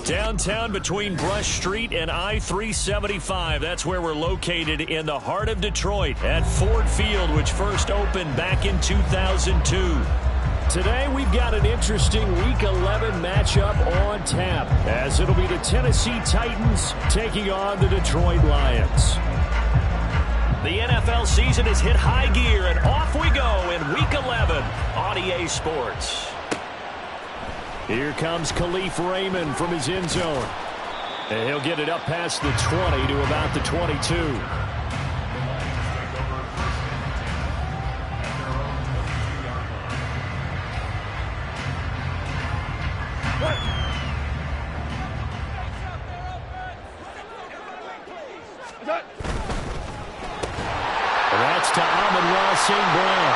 Downtown between Brush Street and I-375. That's where we're located in the heart of Detroit at Ford Field, which first opened back in 2002. Today we've got an interesting Week 11 matchup on tap, as it'll be the Tennessee Titans taking on the Detroit Lions. The NFL season has hit high gear, and off we go in Week 11 on EA Sports. Here comes Khalif Raymond from his end zone. And he'll get it up past the 20 to about the 22. That's to Amon-Ra St. Brown.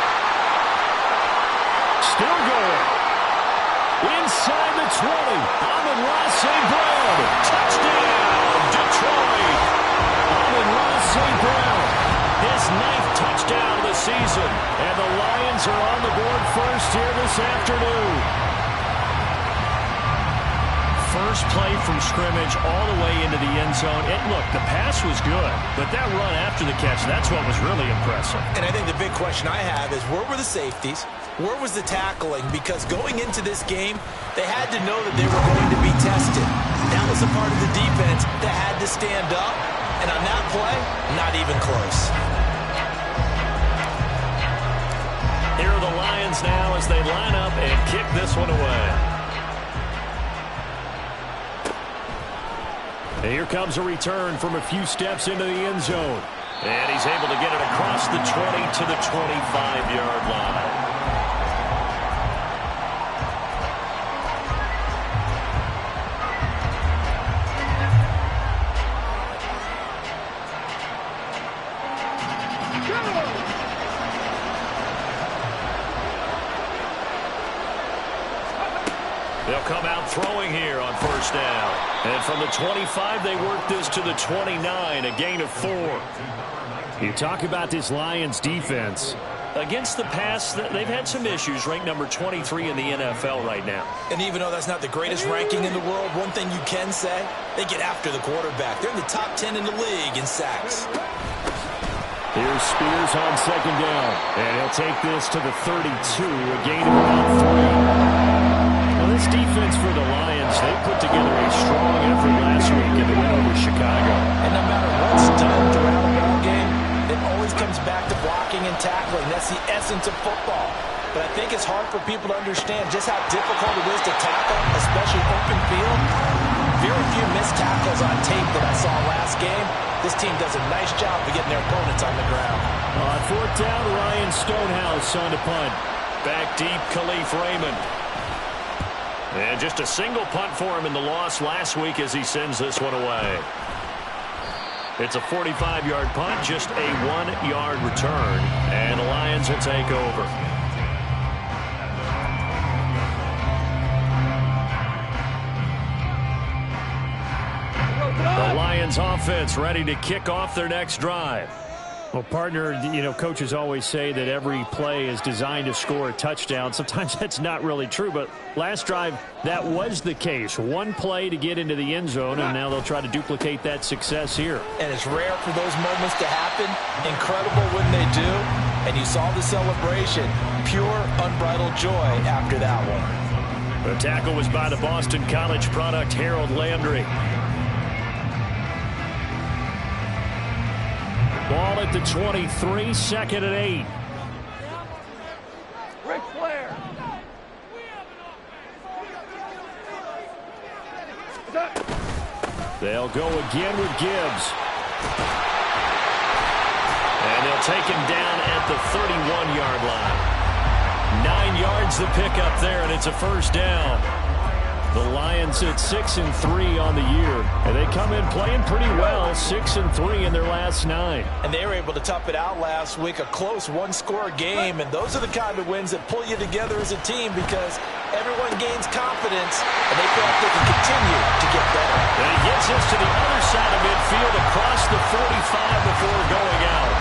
Still going. Inside the 20. Amon-Ra St. Brown. Touchdown, Detroit. Amon-Ra St. Brown. His 9th touchdown of the season. And the Lions are on the board first here this afternoon. First play from scrimmage all the way into the end zone. And look, the pass was good, but that run after the catch, that's what was really impressive. And I think the big question I have is, where were the safeties? Where was the tackling? Because going into this game, they had to know that they were going to be tested. That was a part of the defense that had to stand up. And on that play, not even close. Here are the Lions now as they line up and kick this one away. And here comes a return from a few steps into the end zone. And he's able to get it across the 20 to the 25-yard line. They'll come out throwing here on first down. And from the 25, they work this to the 29, a gain of 4. You talk about this Lions defense. Against the pass, they've had some issues, ranked number 23 in the NFL right now. And even though that's not the greatest ranking in the world, one thing you can say, they get after the quarterback. They're in the top 10 in the league in sacks. Here's Spears on second down. And he'll take this to the 32, a gain of about 3. This defense for the Lions, they put together a strong effort last week in the win over Chicago. And no matter what's done throughout a ball game, it always comes back to blocking and tackling. That's the essence of football. But I think it's hard for people to understand just how difficult it is to tackle, especially open field. Very few missed tackles on tape that I saw last game. This team does a nice job of getting their opponents on the ground. On fourth down, Ryan Stonehouse on the punt. Back deep, Khalif Raymond. And just a single punt for him in the loss last week as he sends this one away. It's a 45-yard punt, just a 1-yard return, and the Lions will take over. The Lions offense ready to kick off their next drive. Well, partner, coaches always say that every play is designed to score a touchdown. Sometimes that's not really true, but last drive, that was the case. One play to get into the end zone, and now they'll try to duplicate that success here. And it's rare for those moments to happen. Incredible when they do. And you saw the celebration. Pure, unbridled joy after that one. The tackle was by the Boston College product, Harold Landry. Ball at the 23, second and 8. Ric Flair. They'll go again with Gibbs. And they'll take him down at the 31-yard line. 9 yards the pickup there, and it's a first down. The Lions at 6-3 on the year, and they come in playing pretty well, 6-3 in their last 9. And they were able to tough it out last week, a close one-score game, and those are the kind of wins that pull you together as a team because everyone gains confidence, and they feel like they can continue to get better. And he gets us to the other side of midfield across the 45 before going out.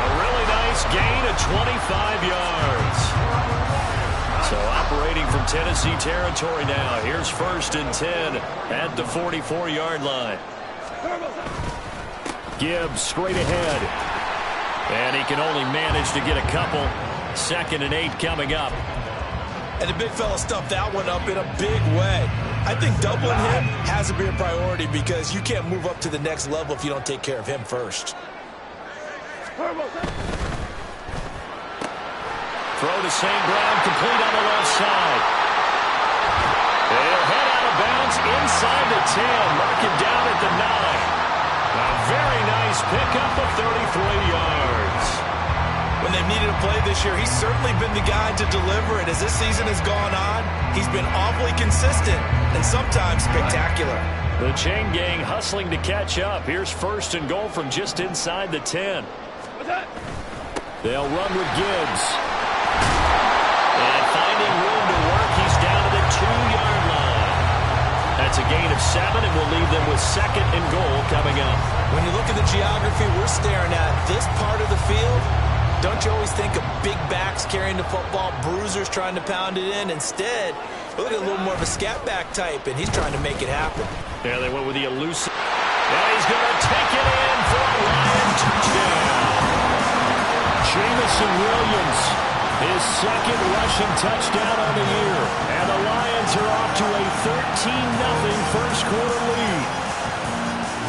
A really nice gain of 25 yards. So operating from Tennessee territory now. Here's 1st and 10 at the 44-yard line. Gibbs straight ahead. And he can only manage to get a couple. 2nd and 8 coming up. And the big fella stuffed that one up in a big way. I think doubling him has to be a priority because you can't move up to the next level if you don't take care of him first. Throw to St. Brown, complete on the left side. They'll head out of bounds inside the 10. Mark it down at the 9. A very nice pickup of 33 yards. When they've needed a play this year, he's certainly been the guy to deliver it. As this season has gone on, he's been awfully consistent and sometimes spectacular. The chain gang hustling to catch up. Here's 1st and goal from just inside the 10. They'll run with Gibbs. And finding room to work, he's down to the 2-yard line. That's a gain of 7, and will leave them with 2nd and goal coming up. When you look at the geography we're staring at, this part of the field, don't you always think of big backs carrying the football, bruisers trying to pound it in? Instead, look at a little more of a scat back type, and he's trying to make it happen. Yeah, they went with the elusive. And he's going to take it in for a Lion touchdown. Jamison Williams, his 2nd rushing touchdown on the year. And the Lions are off to a 13-0 first quarter lead.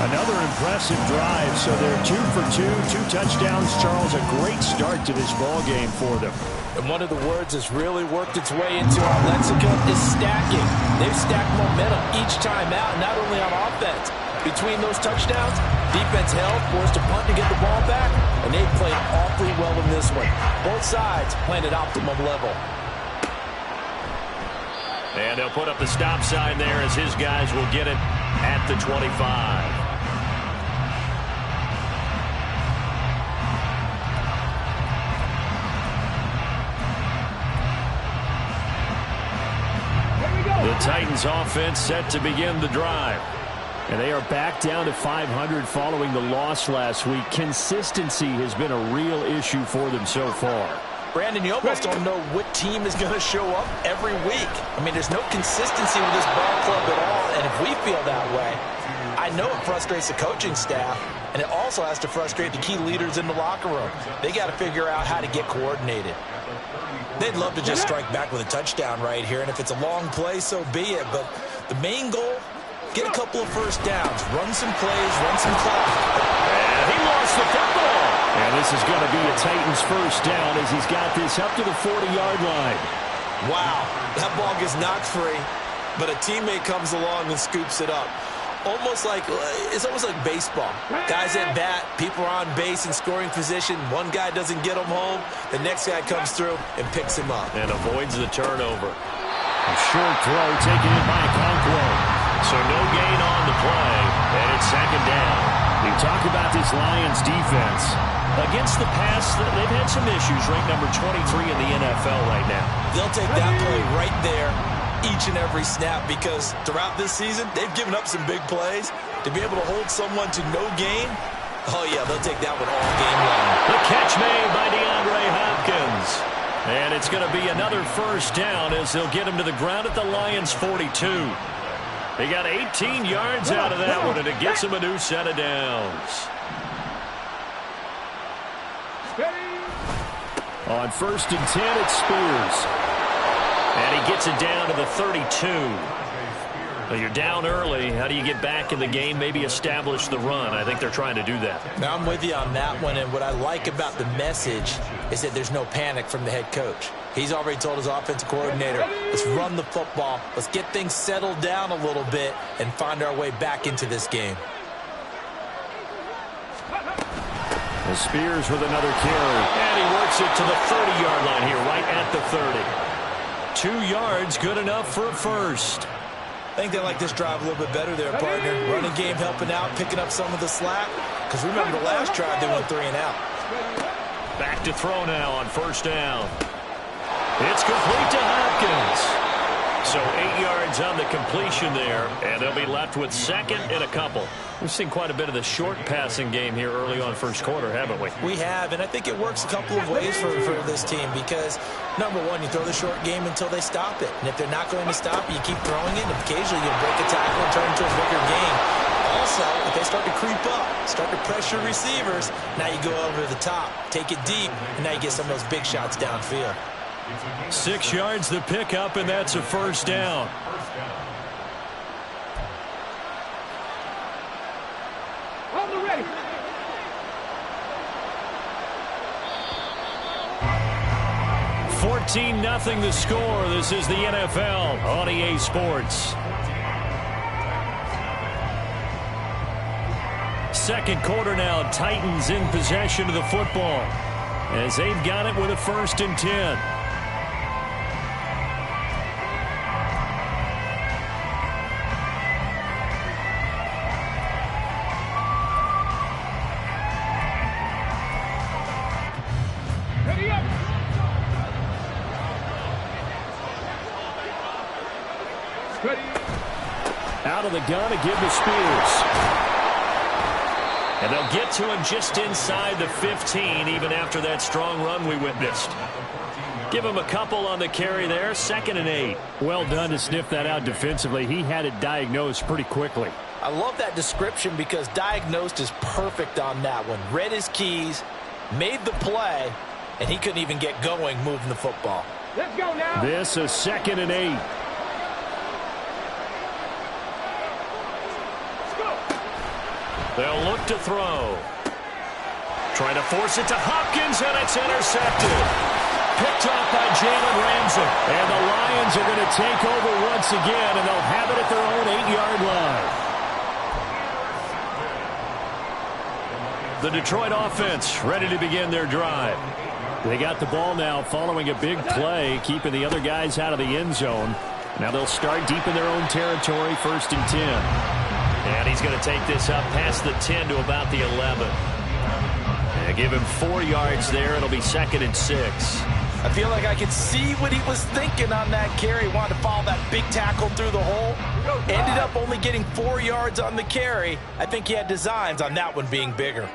Another impressive drive, so they're 2 for 2, 2 touchdowns. Charles, a great start to this ball game for them. And one of the words that's really worked its way into our lexicon is stacking. They've stacked momentum each time out, not only on offense. Between those touchdowns, defense held, forced a punt to get the ball back, and they played awfully well in this one. Both sides playing at optimum level. And they'll put up the stop sign there as his guys will get it at the 25. The Titans offense set to begin the drive. And they are back down to 500 following the loss last week. Consistency has been a real issue for them so far. Brandon, you almost don't know what team is going to show up every week. I mean, there's no consistency with this ball club at all, and if we feel that way, I know it frustrates the coaching staff, and it also has to frustrate the key leaders in the locker room. They got to figure out how to get coordinated. They'd love to just strike back with a touchdown right here, and if it's a long play, so be it. But the main goal, get a couple of first downs, run some plays, run some clock. And he lost the football. And this is going to be a Titans first down as he's got this up to the 40-yard line. Wow, that ball gets knocked free, but a teammate comes along and scoops it up. It's almost like baseball. Guys at bat, people are on base in scoring position. One guy doesn't get him home. The next guy comes through and picks him up. And avoids the turnover. A short throw taken in by Conquo. So no gain on the play, and it's 2nd down. You talk about this Lions defense. Against the pass, they've had some issues, ranked number 23 in the NFL right now. They'll take that play right there each and every snap because throughout this season, they've given up some big plays. To be able to hold someone to no gain, oh, yeah, they'll take that one all game long. The catch made by DeAndre Hopkins. And it's going to be another first down as they'll get him to the ground at the Lions' 42. They got 18 yards out of that one, and it gets him a new set of downs. On 1st and 10, it's Spears. And he gets it down to the 32. Well, you're down early. How do you get back in the game, maybe establish the run? I think they're trying to do that. Now, I'm with you on that one, and what I like about the message is that there's no panic from the head coach. He's already told his offensive coordinator, let's run the football, let's get things settled down a little bit and find our way back into this game. The Spears with another carry. And he works it to the 30-yard line here, right at the 30. 2 yards, good enough for a first. I think they like this drive a little bit better there, partner. Running game helping out, picking up some of the slack. Because remember the last drive, they went 3 and out. Back to throw now on 1st down. It's complete to Hopkins. So 8 yards on the completion there, and they'll be left with second and a couple. We've seen quite a bit of the short passing game here early on first quarter, haven't we? We have, and I think it works a couple of ways for this team because, number one, you throw the short game until they stop it. And if they're not going to stop it, you keep throwing it, and occasionally you'll break a tackle and turn into a bigger game. Also, if they start to creep up, start to pressure receivers, now you go over the top, take it deep, and now you get some of those big shots downfield. 6 yards the pickup, and that's a first down. On the ready. $14-0 the score. This is the NFL on EA Sports. Second quarter now, Titans in possession of the football as they've got it with a 1st and 10. Ready up. Ready. Out of the gun to give to Spears. And they'll get to him just inside the 15, even after that strong run we witnessed. Give him a couple on the carry there, 2nd and 8. Well done to sniff that out defensively. He had it diagnosed pretty quickly. I love that description because diagnosed is perfect on that one. Read his keys, made the play, and he couldn't even get going moving the football. Let's go now. This is 2nd and 8. They'll look to throw. Trying to force it to Hopkins, and it's intercepted. Picked off by Jalen Ramsey. And the Lions are going to take over once again, and they'll have it at their own 8-yard line. The Detroit offense ready to begin their drive. They got the ball now following a big play, keeping the other guys out of the end zone. Now they'll start deep in their own territory, 1st and 10. And he's going to take this up past the 10 to about the 11. And give him 4 yards there. It'll be 2nd and 6. I feel like I could see what he was thinking on that carry. He wanted to follow that big tackle through the hole. Ended up only getting 4 yards on the carry. I think he had designs on that one being bigger.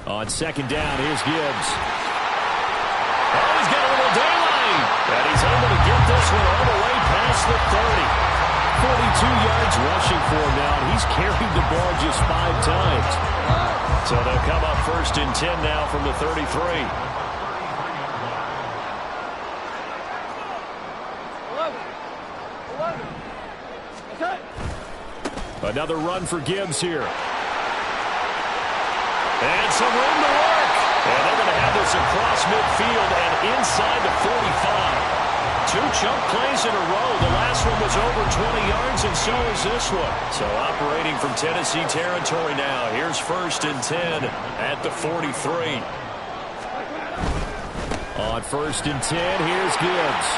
On 2nd down, here's Gibbs. Oh, he's got a little daylight. And he's able to get this one all the way past the 30. 42 yards rushing for him now. He's carried the ball just 5 times. So they'll come up 1st and 10 now from the 33. 11. Another run for Gibbs here. And some room to work. And they're going to have this across midfield and inside the 45. 2 chunk plays in a row. The last one was over 20 yards, and so is this one. So operating from Tennessee territory now. Here's 1st and 10 at the 43. On 1st and 10, here's Gibbs.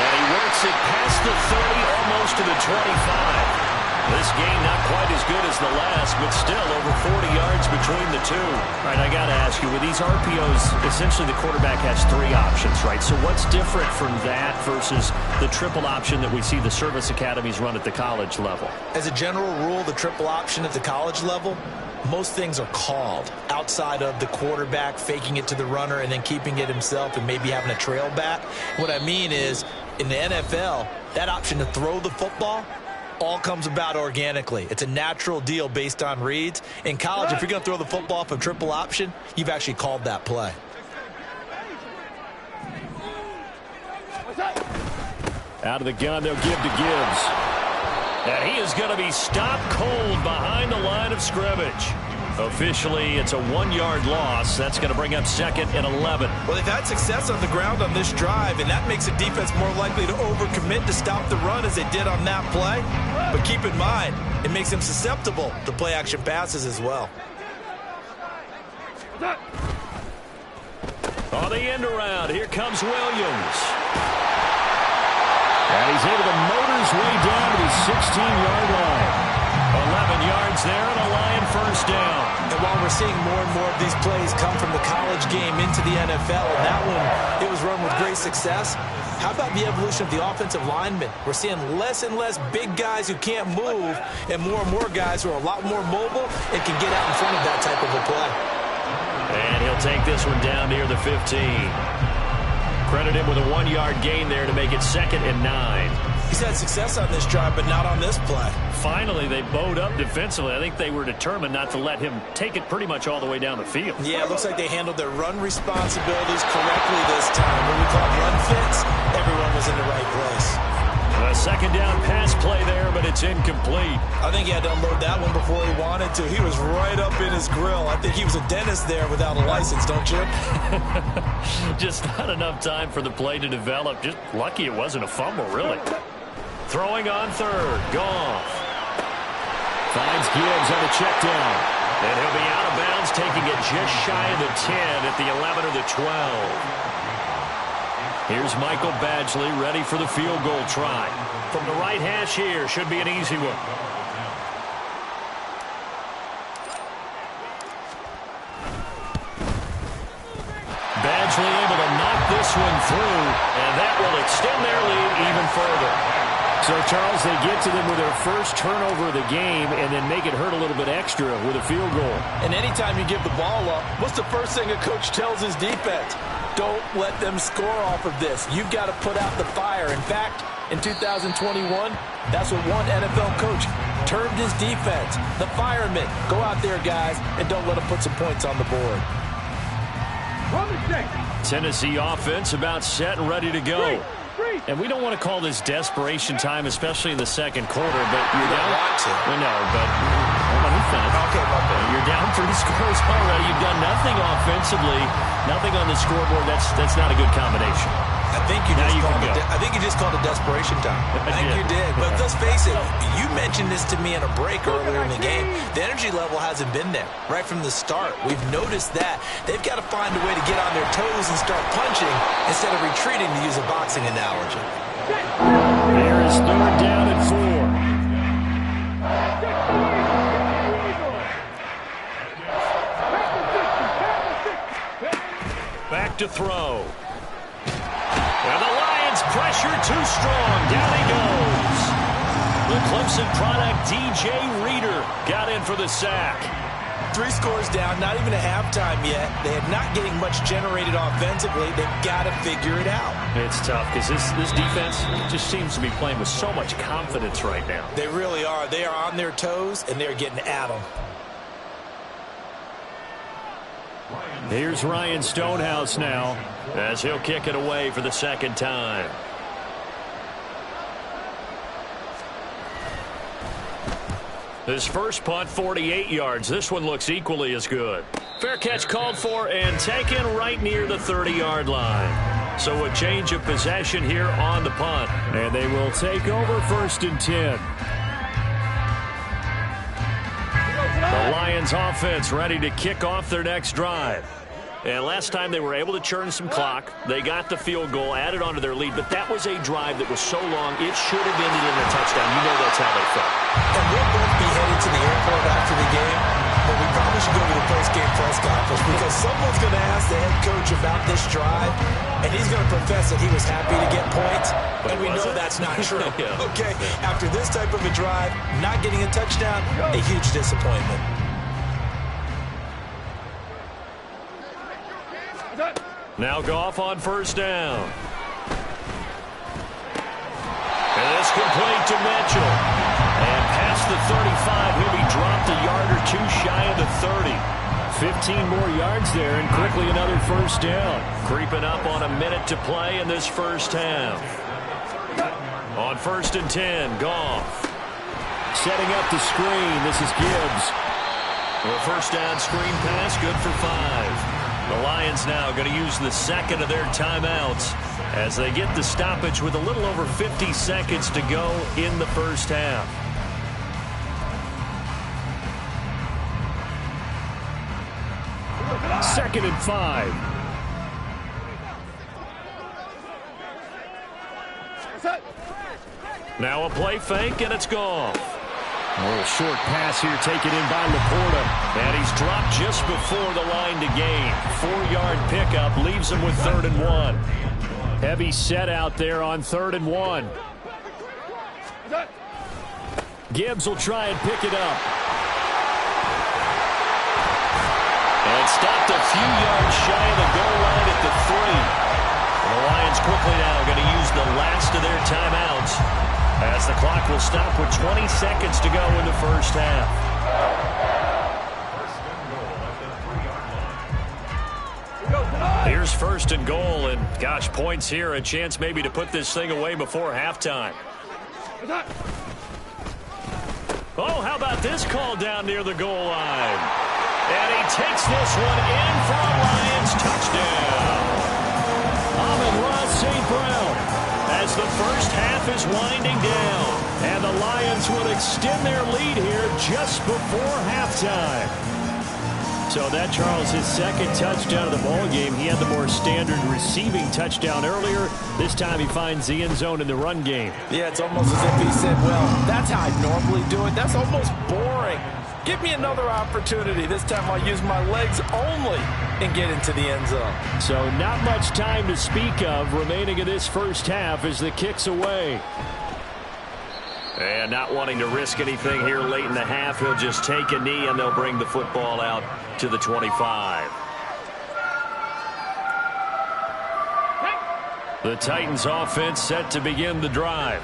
And he works it past the 30, almost to the 25. This game not quite as good as the last, but still over 40 yards between the two. All right, I got to ask you, with these RPOs, essentially the quarterback has 3 options, right? So what's different from that versus the triple option that we see the service academies run at the college level? As a general rule, the triple option at the college level, most things are called outside of the quarterback faking it to the runner and then keeping it himself and maybe having a trail back. What I mean is, in the NFL, that option to throw the football all comes about organically. It's a natural deal based on reads. In college, if you're going to throw the football from triple option, you've actually called that play. Out of the gun, they'll give to Gibbs. And he is going to be stopped cold behind the line of scrimmage. Officially, it's a 1-yard loss. That's going to bring up 2nd and 11. Well, they've had success on the ground on this drive, and that makes the defense more likely to overcommit to stop the run as they did on that play. But keep in mind, it makes them susceptible to play-action passes as well. On the end around, here comes Williams. And he's able to motor his way down to the 16-yard line. 11 yards there and a Lion 1st down. And while we're seeing more and more of these plays come from the college game into the NFL, and that one, it was run with great success. How about the evolution of the offensive linemen? We're seeing less and less big guys who can't move and more guys who are a lot more mobile and can get out in front of that type of a play. And he'll take this one down near the 15. Credit him with a 1-yard gain there to make it 2nd and 9. He's had success on this drive, but not on this play. Finally, they bowed up defensively. I think they were determined not to let him take it pretty much all the way down the field. Yeah, it looks like they handled their run responsibilities correctly this time. When we call run fits, everyone was in the right place. A 2nd down pass play there, but it's incomplete. I think he had to unload that one before he wanted to. He was right up in his grill. I think he was a dentist there without a license, don't you? Just not enough time for the play to develop. Just lucky it wasn't a fumble, really. Throwing on 3rd. Goff finds Gibbs on the check down. And he'll be out of bounds, taking it just shy of the 10 at the 11 or the 12. Here's Michael Badgley ready for the field goal try. From the right hash here, should be an easy one. Badgley able to knock this one through, and that will extend their lead even further. So, Charles, they get to them with their first turnover of the game and then make it hurt a little bit extra with a field goal. And anytime you give the ball up, what's the first thing a coach tells his defense? Don't let them score off of this. You've got to put out the fire. In fact, in 2021, that's what one NFL coach termed his defense. The firemen. Go out there, guys, and don't let them put some points on the board. Tennessee offense about set and ready to go. And we don't want to call this desperation time, especially in the 2nd quarter, but you're down. We know, but let me finish. Okay, you're down 3 scores already. You've done nothing offensively, nothing on the scoreboard. That's not a good combination. I think you just called it desperation time. I think you did. But let's face it, you mentioned this to me in a break earlier in the game. The energy level hasn't been there right from the start. We've noticed that. They've got to find a way to get on their toes and start punching instead of retreating, to use a boxing analogy. There is 3rd down and 4. Back to throw. And the Lions pressure too strong. Down he goes. The Clemson product, DJ Reader, got in for the sack. 3 scores down, not even a halftime yet. They are not getting much generated offensively. They've got to figure it out. It's tough because this defense just seems to be playing with so much confidence right now. They really are. They are on their toes, and they're getting at them. Here's Ryan Stonehouse now as he'll kick it away for the 2nd time. His first punt, 48 yards. This one looks equally as good. Fair catch called for and taken right near the 30-yard line. So a change of possession here on the punt. And they will take over 1st and 10. The Lions offense ready to kick off their next drive. And last time they were able to churn some clock. They got the field goal, added onto their lead, but that was a drive that was so long, it should have ended in a touchdown. You know that's how they felt. And we'll both be headed to the airport after the game, but we probably should go to the post-game press conference because someone's going to ask the head coach about this drive, and he's going to profess that he was happy to get points, and we know that's not true. Yeah. Okay, after this type of a drive, not getting a touchdown, a huge disappointment. Now Goff on 1st down. And it's complete to Mitchell. And past the 35, he'll be dropped a yard or 2 shy of the 30. 15 more yards there, and quickly another 1st down. Creeping up on a minute to play in this 1st half. On 1st and 10, Goff. Setting up the screen, this is Gibbs. A 1st down screen pass, good for 5. The Lions now going to use the 2nd of their timeouts as they get the stoppage with a little over 50 seconds to go in the 1st half. Second and 5. Now a play fake, and it's Goff. A little short pass here taken in by Laporta. And he's dropped just before the line to gain. 4-yard pickup leaves him with 3rd and 1. Heavy set out there on 3rd and 1. Gibbs will try and pick it up. And stopped a few yards shy of the goal line at the 3. The Lions quickly now going to use the last of their timeouts, as the clock will stop with 20 seconds to go in the first half. Here's 1st and goal, and gosh, points here, a chance maybe to put this thing away before halftime. Oh, how about this call down near the goal line? And he takes this one in for a Lions touchdown. Amon-Ra St. Brown, as the first half is winding down, and the Lions will extend their lead here just before halftime. So that, Charles, his 2nd touchdown of the ball game. He had the more standard receiving touchdown earlier. This time he finds the end zone in the run game. Yeah, it's almost as if he said, well, that's how I normally do it. That's almost boring. Give me another opportunity. This time I'll use my legs only and get into the end zone. So not much time to speak of remaining in this first half as the kick's away. And not wanting to risk anything here late in the half, he'll just take a knee and they'll bring the football out to the 25. The Titans offense set to begin the drive.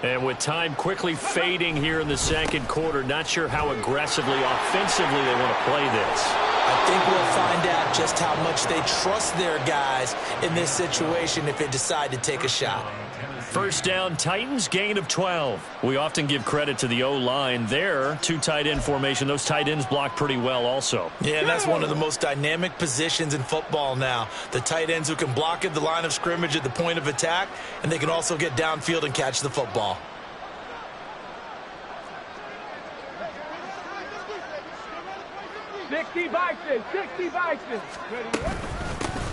And with time quickly fading here in the 2nd quarter, not sure how aggressively, offensively they want to play this. I think we'll find out just how much they trust their guys in this situation if they decide to take a shot. First down, Titans, gain of 12. We often give credit to the O-line there. 2 tight end formation. Those tight ends block pretty well also. Yeah, and that's one of the most dynamic positions in football now. The tight ends who can block at the line of scrimmage at the point of attack, and they can also get downfield and catch the football. Sixty Vikings.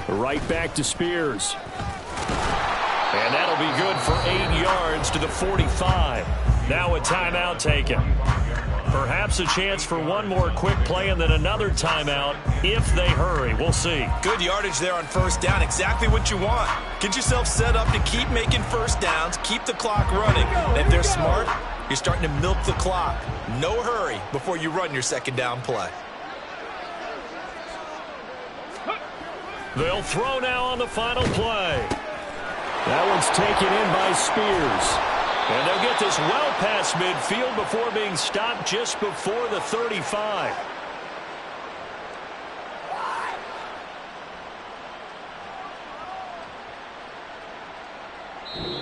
Right back to Spears. And that'll be good for 8 yards to the 45. Now a timeout taken. Perhaps a chance for one more quick play and then another timeout if they hurry. We'll see. Good yardage there on 1st down. Exactly what you want. Get yourself set up to keep making 1st downs, keep the clock running. And if they're smart, you're starting to milk the clock. No hurry before you run your 2nd down play. They'll throw now on the final play. That one's taken in by Spears. And they'll get this well past midfield before being stopped just before the 35.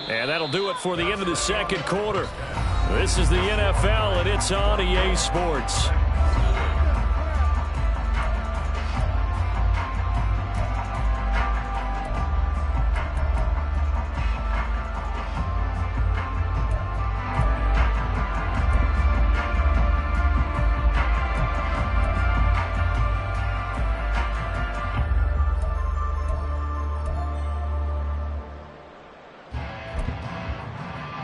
And that'll do it for the end of the 2nd quarter. This is the NFL, and it's on EA Sports.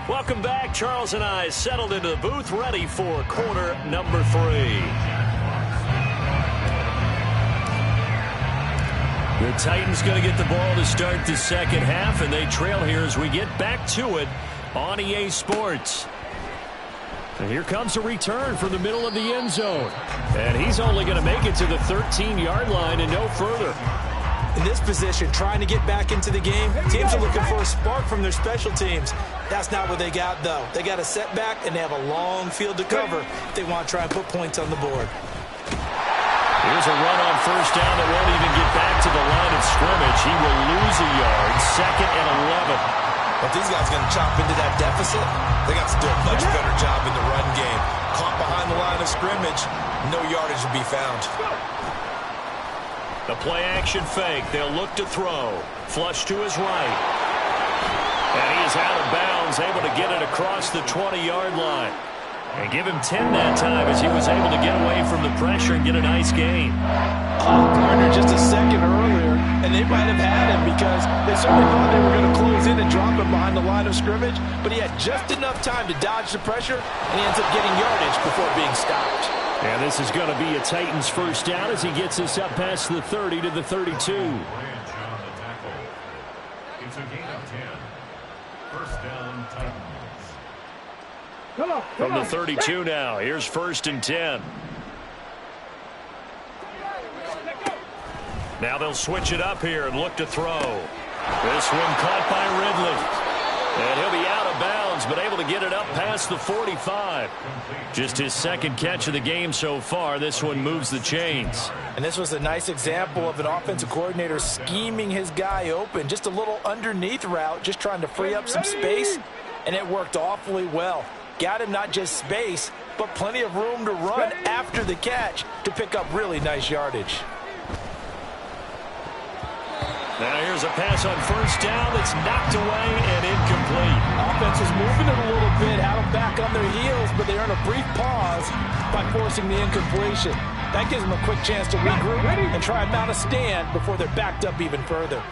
Welcome back. Charles and I settled into the booth, ready for quarter number 3. The Titans going to get the ball to start the 2nd half, and they trail here as we get back to it on EA Sports. And here comes a return from the middle of the end zone. And he's only going to make it to the 13-yard line and no further. In this position, trying to get back into the game, teams are looking for a spark from their special teams. That's not what they got, though. They got a setback, and they have a long field to cover if they want to try and put points on the board. Here's a run on 1st down that won't even get back to the line of scrimmage. He will lose a yard, 2nd and 11. But these guys are going to chop into that deficit. They got to do a much better job in the run game. Caught behind the line of scrimmage, no yardage to be found. The play-action fake. They'll look to throw. Flush to his right. And he is out of bounds, able to get it across the 20-yard line. And give him 10 that time as he was able to get away from the pressure and get a nice gain. Oh, partner, just a second earlier, and they might have had him because they certainly thought they were going to close in and drop him behind the line of scrimmage, but he had just enough time to dodge the pressure, and he ends up getting yardage before being stopped. And this is going to be a Titans first down as he gets us up past the 30 to the 32. It's a gain of 10. First down, Titans. From the 32 now, here's first and 10. Now they'll switch it up here and look to throw. This one caught by Ridley. And he'll be out of bounds, but able to get it up past the 45. Just his second catch of the game so far. This one moves the chains. And this was a nice example of an offensive coordinator scheming his guy open. Just a little underneath route, just trying to free up some space, and it worked awfully well. Got him not just space, but plenty of room to run after the catch to pick up really nice yardage. Now here's a pass on first down that's knocked away and incomplete. Offense was moving it a little bit, had them back on their heels, but they earned a brief pause by forcing the incompletion. That gives them a quick chance to regroup and try and mount a stand before they're backed up even further.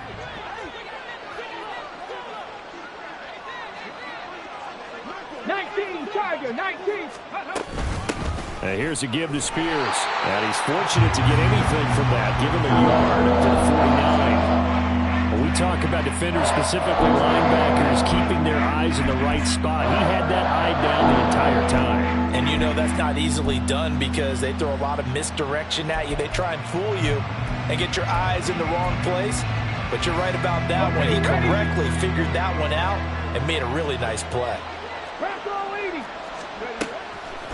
Now here's a give to Spears. And he's fortunate to get anything from that. Give him a yard up to the 49. When we talk about defenders, specifically linebackers, keeping their eyes in the right spot, he had that eye down the entire time. And you know that's not easily done because they throw a lot of misdirection at you. They try and fool you and get your eyes in the wrong place. But you're right about that one. He correctly figured that one out and made a really nice play.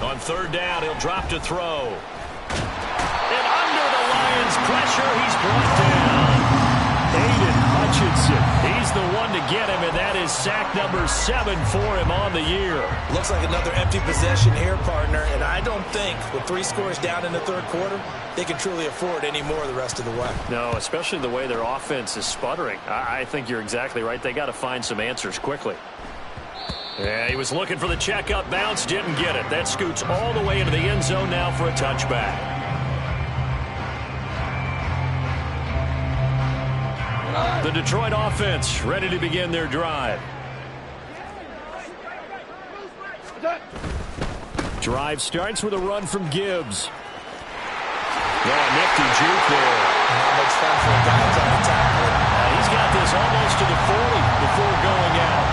On third down, he'll drop to throw. And under the Lions' pressure, he's brought down. Aiden Hutchinson, he's the one to get him, and that is sack number 7 for him on the year. Looks like another empty possession here, partner, and I don't think with 3 scores down in the third quarter, they can truly afford any more the rest of the way. No, especially the way their offense is sputtering. I think you're exactly right. They got to find some answers quickly. Yeah, he was looking for the check-up bounce, didn't get it. That scoots all the way into the end zone now for a touchback. The Detroit offense ready to begin their drive. Drive starts with a run from Gibbs. Nifty juke there. Not much fun for a guy on the tackle. He's got this almost to the 40 before going out.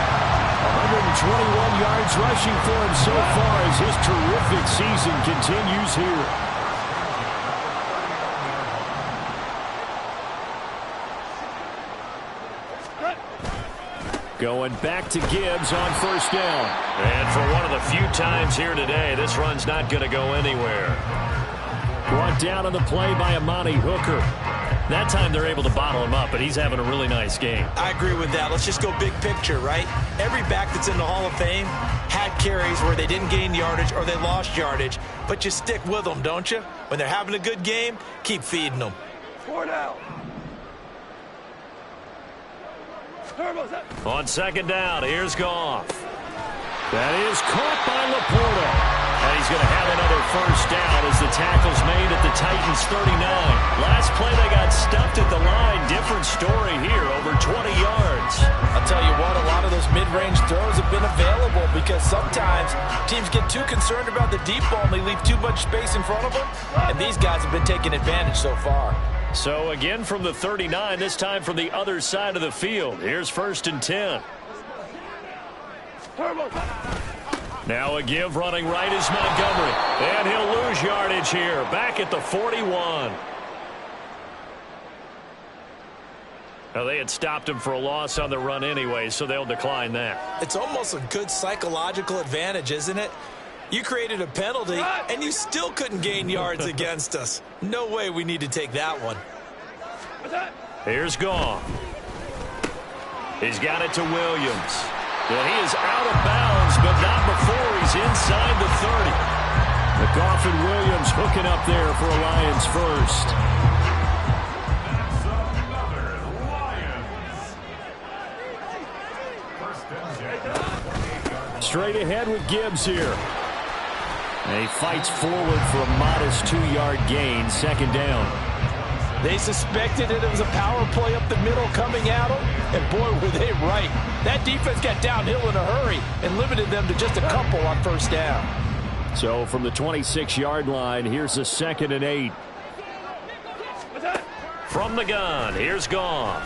121 yards rushing for him so far as his terrific season continues here. Going back to Gibbs on first down. And for one of the few times here today, this run's not going to go anywhere. Brought down on the play by Amani Hooker. That time they're able to bottle him up, but he's having a really nice game. I agree with that. Let's just go big picture, right? Every back that's in the Hall of Fame had carries where they didn't gain yardage or they lost yardage, but you stick with them, don't you? When they're having a good game, keep feeding them. 4 down. On second down, here's Goff. That is caught by Laporta. And he's going to have another first down as the tackle's made at the Titans' 39. Last play they got stuffed at the line. Different story here, over 20 yards. I'll tell you what, a lot of those mid-range throws have been available because sometimes teams get too concerned about the deep ball and they leave too much space in front of them. And these guys have been taking advantage so far. So again from the 39, this time from the other side of the field. Here's first and 10. Now a give running right is Montgomery. And he'll lose yardage here. Back at the 41. Now they had stopped him for a loss on the run anyway, so they'll decline that. It's almost a good psychological advantage, isn't it? You created a penalty, and you still couldn't gain yards against us. No way we need to take that one. Here's Goff. He's got it to Williams. And he is out of bounds, but not before he's inside the 30. The Goff and Williams hooking up there for a Lions first. Straight ahead with Gibbs here. And he fights forward for a modest 2-yard gain, second down. They suspected it was a power play up the middle coming at them, and boy, were they right. That defense got downhill in a hurry and limited them to just a couple on first down. So from the 26-yard line, here's a 2nd and 8. From the gun, here's Goff.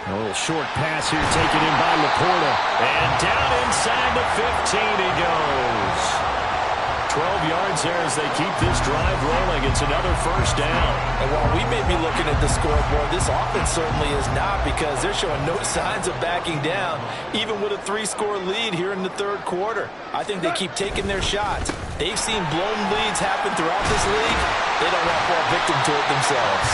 A little short pass here taken in by Laporta. And down inside the 15 he goes. 12 yards there as they keep this drive rolling. It's another first down. And while we may be looking at the scoreboard, this offense certainly is not, because they're showing no signs of backing down, even with a 3-score lead here in the third quarter. I think they keep taking their shots. They've seen blown leads happen throughout this league. They don't want to fall victim to it themselves.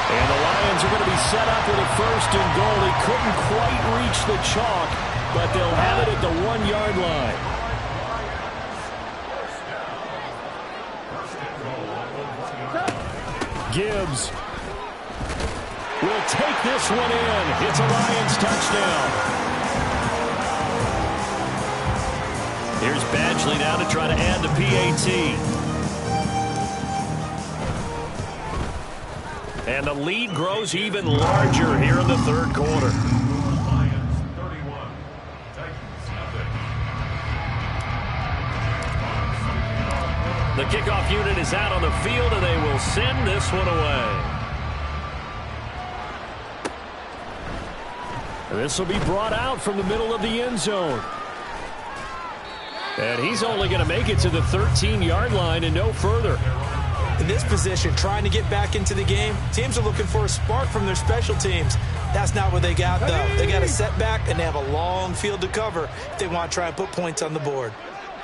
And the Lions are going to be set up with a 1st and goal. He couldn't quite reach the chalk, but they'll have it at the 1-yard line. Gibbs will take this one in. It's a Lions touchdown. Here's Badgley now to try to add the PAT. And the lead grows even larger here in the third quarter. Lions 31, Titans nothing. The kickoff unit is out on the field, and they will send this one away. And this will be brought out from the middle of the end zone. And he's only going to make it to the 13-yard line and no further. In this position, trying to get back into the game, teams are looking for a spark from their special teams. That's not what they got, though. They got a setback, and they have a long field to cover if they want to try and put points on the board.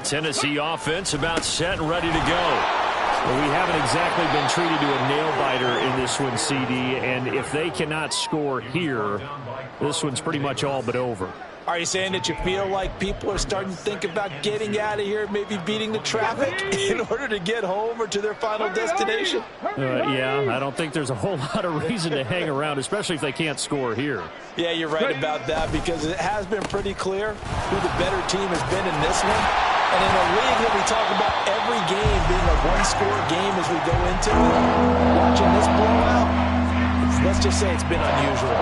Tennessee offense about set and ready to go. Well, we haven't exactly been treated to a nail-biter in this one, CD, and if they cannot score here, this one's pretty much all but over. Are you saying that you feel like people are starting to think about getting out of here, maybe beating the traffic in order to get home or to their final destination? Yeah, I don't think there's a whole lot of reason to hang around, especially if they can't score here. Yeah, you're right about that, because it has been pretty clear who the better team has been in this one. And in a league that we talk about every game being a one-score game as we go into it, watching this blowout, let's just say it's been unusual.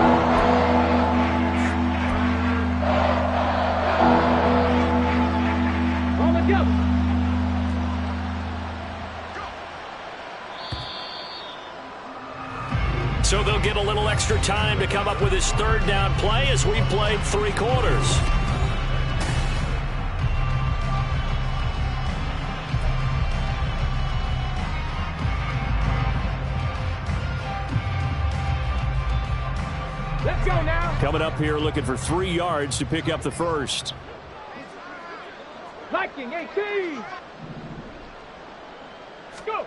So they'll get a little extra time to come up with his 3rd down play as we've played 3 quarters. Let's go now. Coming up here looking for 3 yards to pick up the first. Liking 18. Go.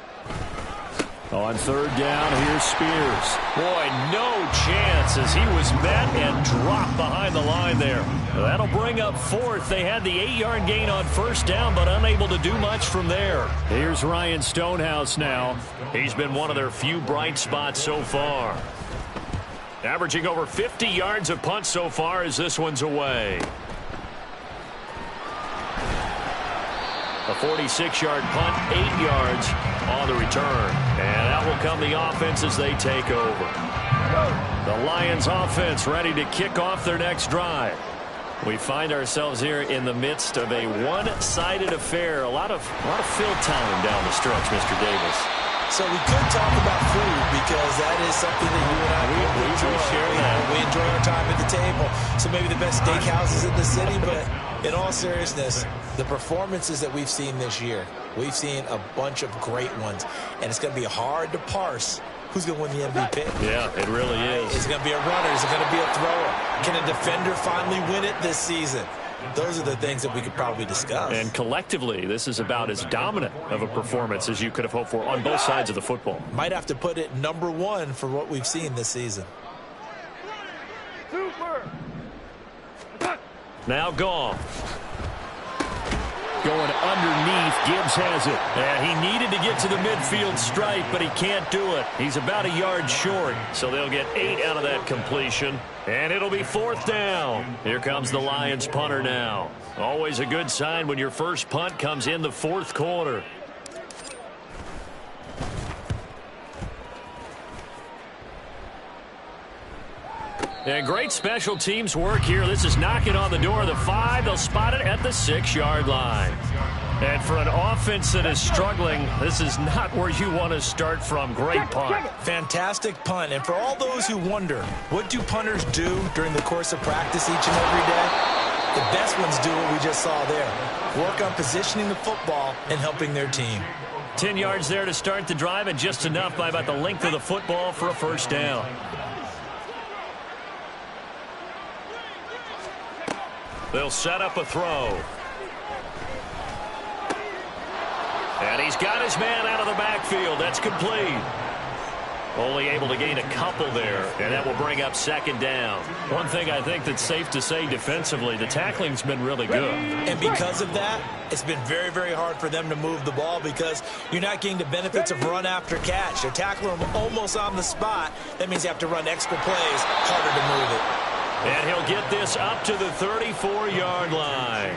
On 3rd down, here's Spears. Boy, no chance as he was met and dropped behind the line there. That'll bring up 4th. They had the 8-yard gain on 1st down, but unable to do much from there. Here's Ryan Stonehouse now. He's been one of their few bright spots so far. Averaging over 50 yards of punt so far as this one's away. A 46-yard punt, 8 yards on the return. And out will come the offense as they take over. The Lions offense ready to kick off their next drive. We find ourselves here in the midst of a one-sided affair. A lot of fill time down the stretch, Mr. Davis. So we could talk about food, because that is something that you and I we enjoy. share that. We enjoy our time at the table. So maybe the best steakhouses in the city, but in all seriousness, the performances that we've seen this year, we've seen a bunch of great ones, and it's going to be hard to parse who's going to win the MVP. Yeah, it really is. Is it going to be a runner? Is it going to be a thrower? Can a defender finally win it this season? Those are the things that we could probably discuss. And collectively, this is about as dominant of a performance as you could have hoped for on both sides of the football. Might have to put it #1 for what we've seen this season. Super. Now Goff. Going underneath, Gibbs has it. And he needed to get to the midfield stripe, but he can't do it. He's about a yard short, so they'll get 8 out of that completion. And it'll be 4th down. Here comes the Lions punter now. Always a good sign when your first punt comes in the fourth quarter. And great special teams work here. This is knocking on the door of the 5. They'll spot it at the 6-yard line. And for an offense that is struggling, this is not where you want to start from. Great punt. Fantastic punt. And for all those who wonder, what do punters do during the course of practice each and every day? The best ones do what we just saw there. Work on positioning the football and helping their team. 10 yards there to start the drive, and just enough by about the length of the football for a first down. They'll set up a throw. And he's got his man out of the backfield. That's complete. Only able to gain a couple there, and that will bring up second down. One thing I think that's safe to say defensively, the tackling's been really good. And because of that, it's been very, very hard for them to move the ball because you're not getting the benefits of run after catch. They're tackling them almost on the spot. That means you have to run extra plays, harder to move it. And he'll get this up to the 34-yard line.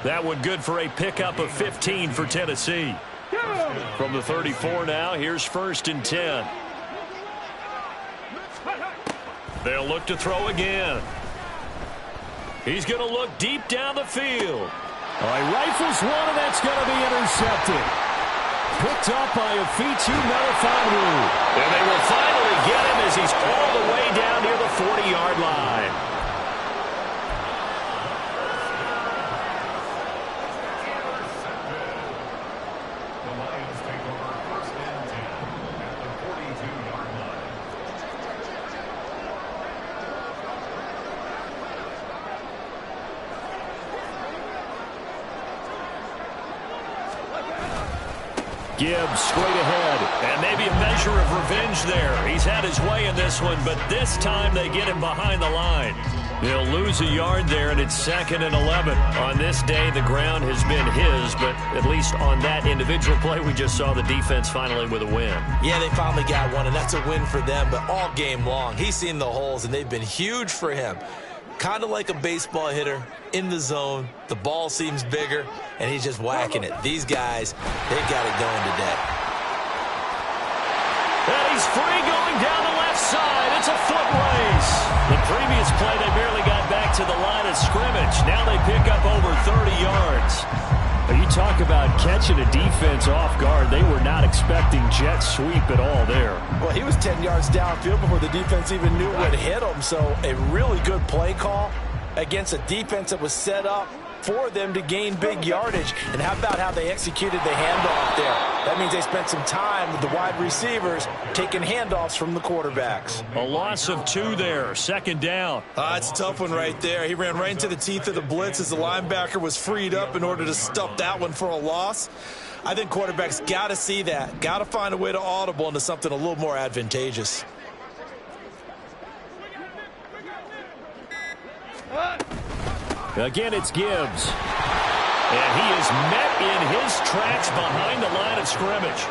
That one good for a pickup of 15 for Tennessee. From the 34 now, here's 1st and 10. They'll look to throw again. He's going to look deep down the field. All right, rifles one, and that's going to be intercepted. Picked up by Afitu Melifonwu. And they will finally get him as he's all the way down near the 40-yard line. The Lions take over 1st and 10 at the 42-yard line. Gibbs straight ahead, and maybe a measure of revenge there. He's had his way in this one, but this time they get him behind the line. He'll lose a yard there, and it's 2nd and 11. On this day, the ground has been his, but at least on that individual play, we just saw the defense finally with a win. Yeah, they finally got one, and that's a win for them, but all game long, he's seen the holes, and they've been huge for him. Kind of like a baseball hitter in the zone. The ball seems bigger, and he's just whacking it. These guys, they've got it going today. And he's free going down the left side. It's a foot race. The previous play, they barely got back to the line of scrimmage. Now they pick up over 30 yards. You talk about catching a defense off guard. They were not expecting jet sweep at all there. Well, he was 10 yards downfield before the defense even knew it would hit him. So a really good play call against a defense that was set up for them to gain big yardage. And how about how they executed the handoff there? That means they spent some time with the wide receivers taking handoffs from the quarterbacks. A loss of 2 there, 2nd down. It's a tough one right there. He ran right into the teeth of the blitz as the linebacker was freed up in order to stuff that one for a loss. I think quarterbacks got to see that. Got to find a way to audible into something a little more advantageous. Again, it's Gibbs. And he is met in his tracks behind the line of scrimmage.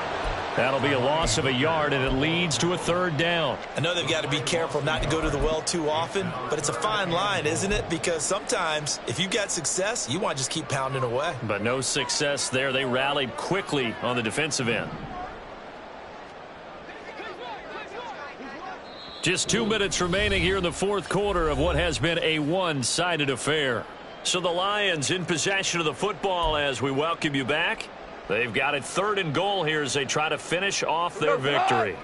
That'll be a loss of a yard, and it leads to a 3rd down. I know they've got to be careful not to go to the well too often, but it's a fine line, isn't it? Because sometimes, if you've got success, you want to just keep pounding away. But no success there. They rallied quickly on the defensive end. Just 2 minutes remaining here in the fourth quarter of what has been a one-sided affair. So the Lions in possession of the football as we welcome you back. They've got it 3rd and goal here as they try to finish off their victory.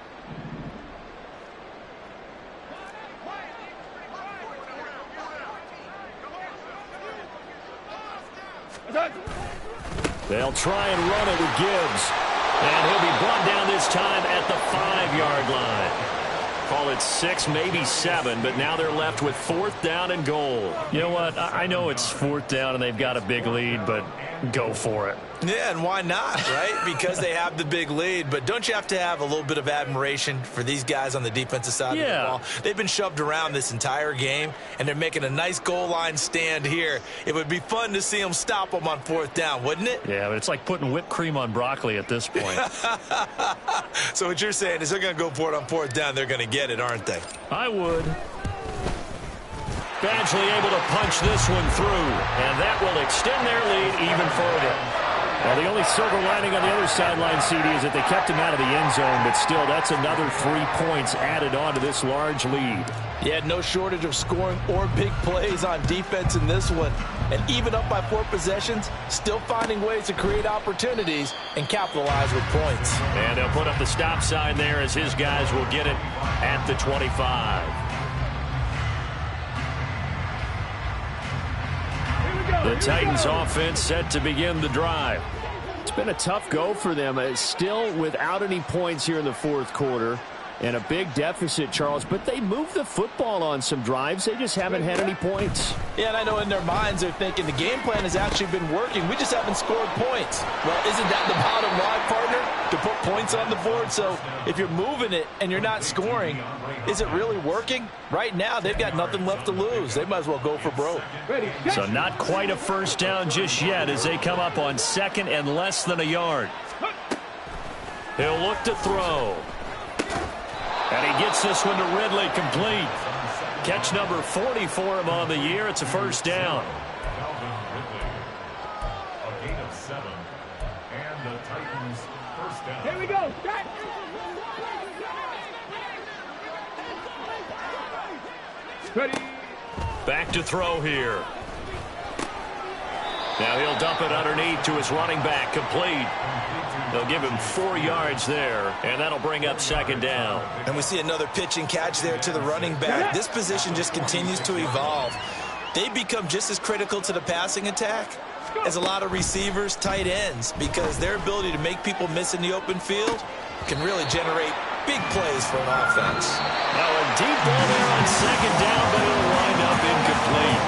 They'll try and run it with Gibbs. And he'll be brought down this time at the 5-yard line. Call it 6, maybe 7, but now they're left with 4th down and goal. You know what? I know it's 4th down and they've got a big lead, but go for it. Yeah, and why not, right? Because they have the big lead. But don't you have to have a little bit of admiration for these guys on the defensive side of the ball? They've been shoved around this entire game, and they're making a nice goal line stand here. It would be fun to see them stop them on 4th down, wouldn't it? Yeah, but it's like putting whipped cream on broccoli at this point. So what you're saying is they're going to go for it on 4th down. They're going to get it, aren't they? I would. Badgley able to punch this one through, and that will extend their lead even further. Well, the only silver lining on the other sideline, CD, is that they kept him out of the end zone, but still, that's another 3 points added on to this large lead. Yeah, no shortage of scoring or big plays on defense in this one. And even up by 4 possessions, still finding ways to create opportunities and capitalize with points. And they'll put up the stop sign there as his guys will get it at the 25. The Titans offense set to begin the drive. It's been a tough go for them. Still without any points here in the fourth quarter. And a big deficit, Charles. But they moved the football on some drives. They just haven't had any points. Yeah, and I know in their minds they're thinking the game plan has actually been working. We just haven't scored points. Well, isn't that the bottom line, partner? To put points on the board? So if you're moving it and you're not scoring, is it really working? Right now, they've got nothing left to lose. They might as well go for broke. So not quite a first down just yet as they come up on 2nd and less than a yard. He'll look to throw. And he gets this one to Ridley complete. Catch number 40 for him on the year. It's a first down. A gain of 7. And the Titans first down. Here we go. Ready. Back to throw here. Now he'll dump it underneath to his running back, complete. They'll give him 4 yards there, and that'll bring up 2nd down. And we see another pitch and catch there to the running back. This position just continues to evolve. They become just as critical to the passing attack as a lot of receivers, tight ends, because their ability to make people miss in the open field can really generate big plays for an offense. Now a deep ball there on 2nd down, but it'll wind up incomplete.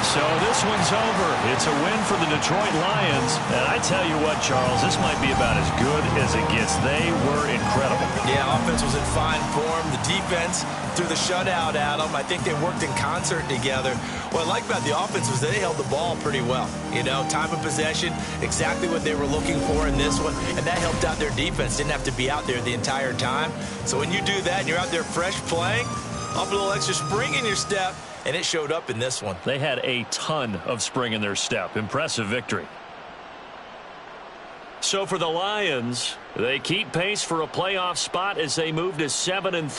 So this one's over. It's a win for the Detroit Lions. And I tell you what, Charles, this might be about as good as it gets. They were incredible. Yeah, offense was in fine form. The defense threw the shutout at them. I think they worked in concert together. What I like about the offense was they held the ball pretty well. You know, time of possession, exactly what they were looking for in this one. And that helped out their defense. Didn't have to be out there the entire time. So when you do that and you're out there fresh playing, up a little extra spring in your step, and it showed up in this one. They had a ton of spring in their step. Impressive victory. So for the Lions, they keep pace for a playoff spot as they move to 7-3.